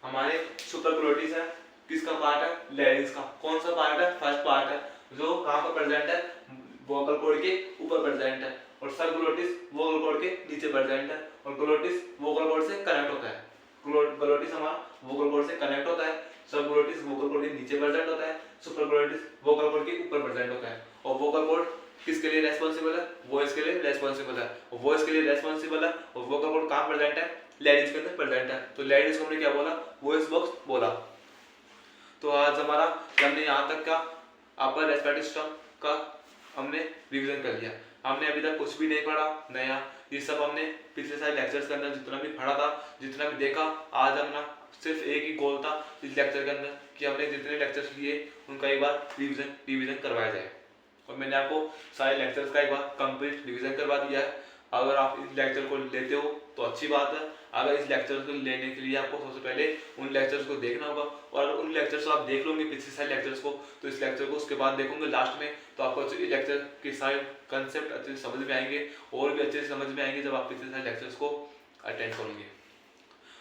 हमारे सुपर ग्लोटिस है, किसका पार्ट है? लैरिंग्स का। कौन सा पार्ट है? फर्स्ट पार्ट है, जो कहां पर प्रेजेंट है? वोकल कॉर्ड के ऊपर प्रेजेंट है। और सब ग्लोटिस वोकल कॉर्ड के नीचे प्रेजेंट है, और ग्लोटिस वोकल कॉर्ड से कनेक्ट होता है। ग्लोटिस हमारा वोकल कॉर्ड से कनेक्ट होता है, सब ग्लोटिस वोकल कॉर्ड के नीचे प्रेजेंट होता है, सुपर ग्लोटिस वोकल कॉर्ड के ऊपर प्रेजेंट होता है। और वोकल कॉर्ड किसके लिए रेस्पॉन्सिबल है? वॉइस के लिए रेस्पॉन्सिबल है, और वॉइस के लिए रेस्पॉन्सिबल है, और वोकल कॉर्ड कहां प्रेजेंट है? लैरिंग्स के अंदर प्रेजेंट है। तो लैरिंग्स को हमने क्या बोला? वॉइस बॉक्स बोला। तो आज हमारा हमने यहाँ तक का अपर रेस्पिरेटरी सिस्टम का हमने रिवीजन कर लिया। हमने अभी तक कुछ भी नहीं पढ़ा नया, ये सब हमने पिछले सारे लेक्चर्स के अंदर जितना भी पढ़ा था, जितना भी देखा, आज हमने सिर्फ एक ही गोल था इस लेक्चर के अंदर कि हमने जितने लेक्चर्स लिए उनका एक बार रिवीजन करवाया जाए। और मैंने आपको सारे लेक्चर्स का एक बार कंप्लीट रिवीजन करवा दिया है। अगर आप इस लेक्चर को लेते हो तो अच्छी बात है। अगर इस लेक्चर को लेने के लिए आपको सबसे पहले उन लेक्चर्स को देखना होगा, और उन लेक्चर्स को आप देख लोगे पिछले सारे लेक्चर्स को, तो इस लेक्चर को उसके बाद देखोगे लास्ट में, तो आपको इस लेक्चर के सारे कंसेप्ट अच्छे से समझ में आएंगे, और भी अच्छे से समझ में आएंगे जब आप पिछले सारे लेक्चर्स को अटेंड करोगे।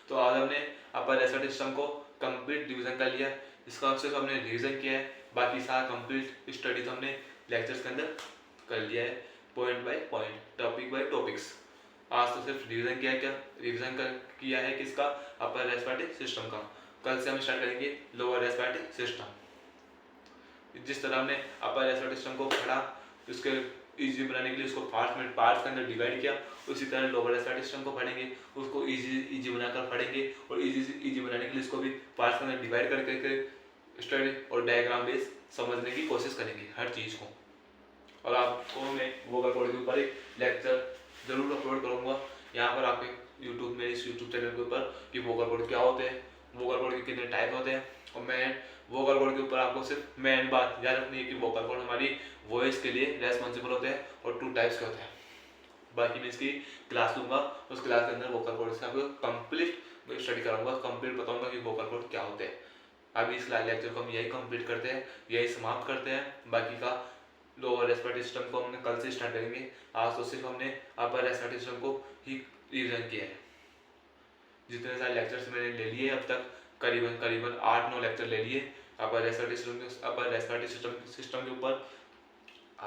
तो आज हमने अपर रेस्पिरेटरी सिस्टम को कंप्लीट रिवीजन कर लिया, इसका सिर्फ हमने रिवीजन किया है, बाकी सारा कंप्लीट स्टडीज हमने लेक्चर्स के अंदर कर लिया है, point by point, topic by topics. आज तो सिर्फ रिवीजन किया है किसका? अपर रेस्पिरेटरी सिस्टम का। कल से हम स्टार्ट करेंगे लोअर रेस्पिरेटरी सिस्टम। जिस तरह हमने अपर रेस्पिरेटरी सिस्टम को पढ़ा, उसके इजी बनाने के लिए उसको पार्ट्स के अंदर डिवाइड किया, उसी तरह लोअर रेस्पिरेटरी सिस्टम को पढ़ेंगे, उसको इजी बनाकर पढ़ेंगे, और इजी बनाने के लिए इसको भी पार्ट्स के अंदर डिवाइड करके स्टडी और डायग्राम बेस समझने की कोशिश करेंगे हर चीज़ को। और आपको मैं वोकल कॉर्ड के ऊपर एक लेक्चर जरूर अपलोड करूंगा यहाँ पर आपके यूट्यूब में, इस यूट्यूब चैनल के ऊपर, कि वोकल कॉर्ड क्या होते हैं, वोकल कॉर्ड के कितने टाइप होते हैं। और मैं वोकल कॉर्ड के ऊपर आपको सिर्फ मेन बात याद रखनी है कि वोकल कॉर्ड हमारी वॉइस के लिए रेस्पॉन्सिबल होते हैं, और 2 टाइप्स के होते हैं। बाकी मैं इसकी क्लास लूंगा, उस क्लास के अंदर वोकल कॉर्ड से आपको कंप्लीट स्टडी कराऊंगा, कंप्लीट बताऊंगा कि वोकल कॉर्ड क्या होते हैं। अभी इस लेक्चर को हम यही कंप्लीट करते हैं, यही समाप्त करते हैं। बाकी का लोअर रेस्पिरेटरी सिस्टम को हमने कल से स्टार्ट करेंगे। आज तो सिर्फ हमने अपर रेस्पिरेटरी सिस्टम को ही रिवीजन किया है। जितने सारे लेक्चर्स मैंने ले लिए अब तक, करीबन 8-9 लेक्चर ले लिए अपर रेस्पिरेटरी सिस्टम के ऊपर।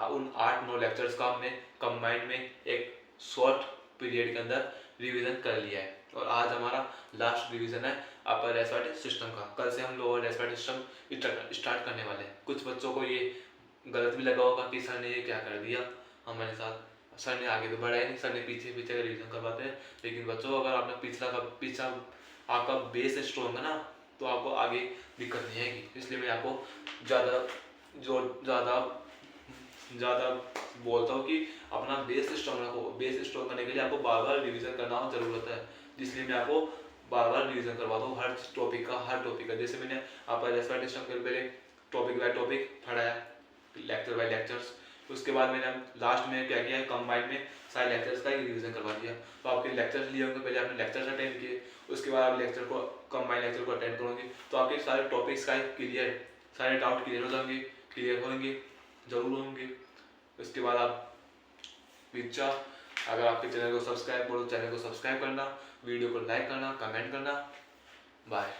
उन 8-9 लेक्चर्स का हमने कंबाइंड में एक शॉर्ट पीरियड के अंदर रिवीजन कर लिया है, और आज हमारा लास्ट रिवीजन है अपर रेस्पिरेटरी सिस्टम का। कल से हम लोअर रेस्पिरेटरी सिस्टम स्टार्ट करने वाले हैं। कुछ बच्चों को ये गलत भी लगा होगा कि सर ने ये क्या कर दिया हमारे साथ। सर ने आगे तो बढ़ाया नहीं, सर ने पीछे पीछे का रिवीजन करवाते हैं। लेकिन बच्चों अगर आपने पीछा आपका बेस स्ट्रॉन्ग है ना, तो आपको आगे दिक्कत नहीं आएगी। इसलिए मैं आपको ज़्यादा बोलता हूँ कि अपना बेस स्ट्रॉन्ग रखो। बेस स्ट्रॉन्ग करने के लिए आपको बार बार रिवीजन करना ज़रूरत है, इसलिए मैं आपको बार बार रिवीजन करवाता हूँ हर टॉपिक का। जैसे मैंने आपका रेस्पिरेटरी सिस्टम के पहले टॉपिक बाय टॉपिक पढ़ाया, लेक्चर बाय लेक्चर्स। उसके बाद मैंने लास्ट में क्या किया, कंबाइंड में सारे लेक्चर्स का ही रिवीजन करवा दिया। तो आपके लेक्चर्स लिए होंगे, पहले आपने लेक्चर्स अटेंड किए, उसके बाद आप लेक्चर को कंबाइंड लेक्चर को अटेंड करोगे, तो आपके सारे टॉपिक्स का क्लियर, सारे डाउट क्लियर हो जाएंगे, क्लियर होंगे, जरूर होंगे। उसके बाद आप विचा, अगर आपके चैनल को सब्सक्राइब करो, चैनल को सब्सक्राइब करना, वीडियो को लाइक करना, कमेंट करना। बाय।